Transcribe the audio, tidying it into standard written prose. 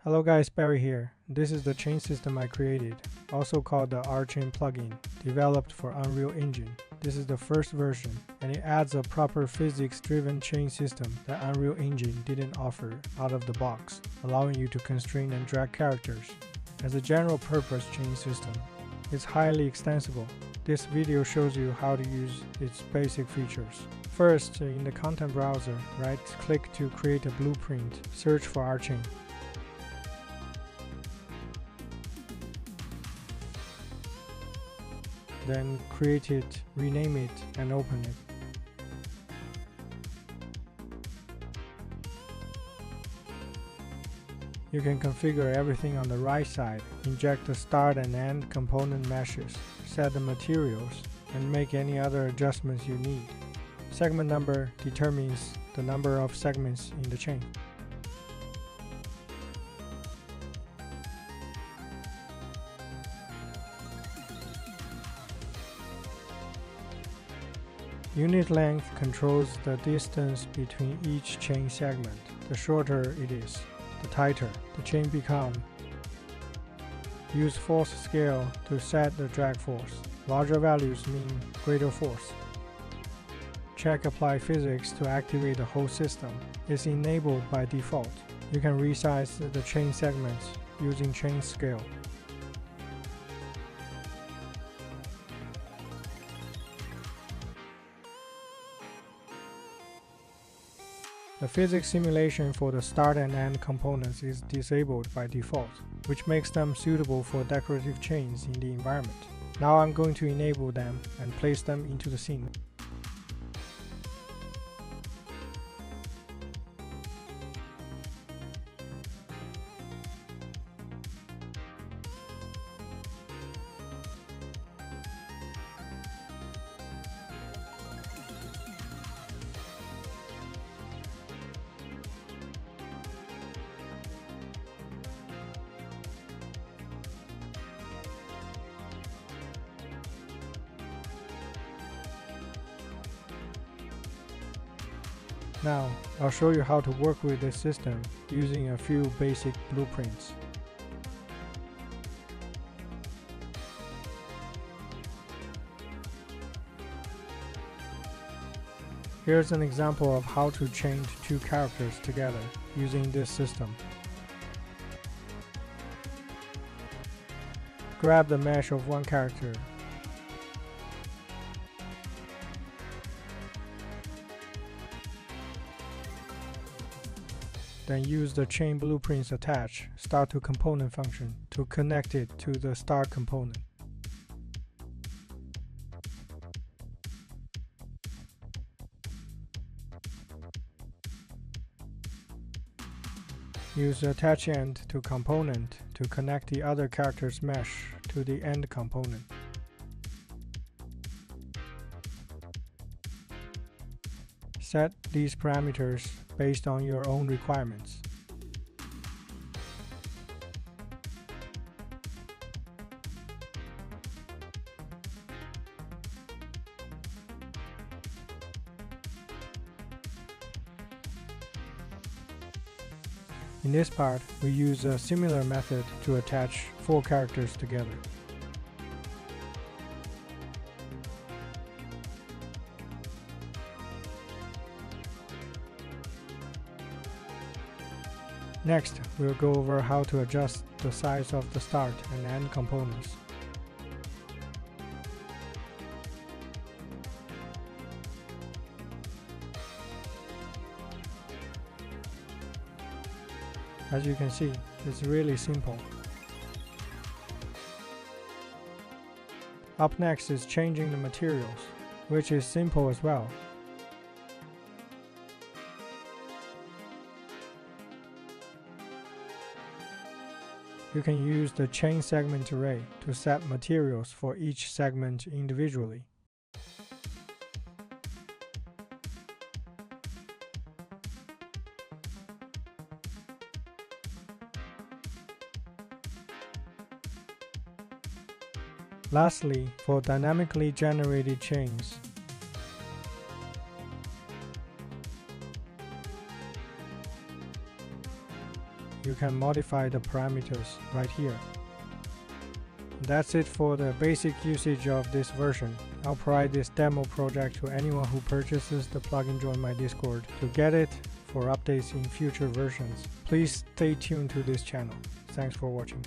Hello guys, Barry here. This is the chain system I created, also called the RChain plugin, developed for Unreal Engine. This is the first version, and it adds a proper physics-driven chain system that Unreal Engine didn't offer out of the box, allowing you to constrain and drag characters. As a general-purpose chain system, it's highly extensible. This video shows you how to use its basic features. First, in the content browser, right-click to create a blueprint, search for RChain. Then create it, rename it, and open it. You can configure everything on the right side, inject the start and end component meshes, set the materials, and make any other adjustments you need. Segment number determines the number of segments in the chain. Unit length controls the distance between each chain segment. The shorter it is, the tighter the chain becomes. Use force scale to set the drag force. Larger values mean greater force. Check apply physics to activate the whole system. It's enabled by default. You can resize the chain segments using chain scale. The physics simulation for the start and end components is disabled by default, which makes them suitable for decorative chains in the environment. Now I'm going to enable them and place them into the scene. Now, I'll show you how to work with this system using a few basic blueprints. Here's an example of how to chain two characters together using this system. Grab the mesh of one character. Then use the chain blueprints attach start to component function to connect it to the start component. Use attach end to component to connect the other character's mesh to the end component. Set these parameters based on your own requirements. In this part, we use a similar method to attach four characters together. Next, we'll go over how to adjust the size of the start and end components. As you can see, it's really simple. Up next is changing the materials, which is simple as well. You can use the chain segment array to set materials for each segment individually. Lastly, for dynamically generated chains, you can modify the parameters right here. That's it for the basic usage of this version. I'll provide this demo project to anyone who purchases the plugin. Join my Discord to get it for updates in future versions. Please stay tuned to this channel. Thanks for watching.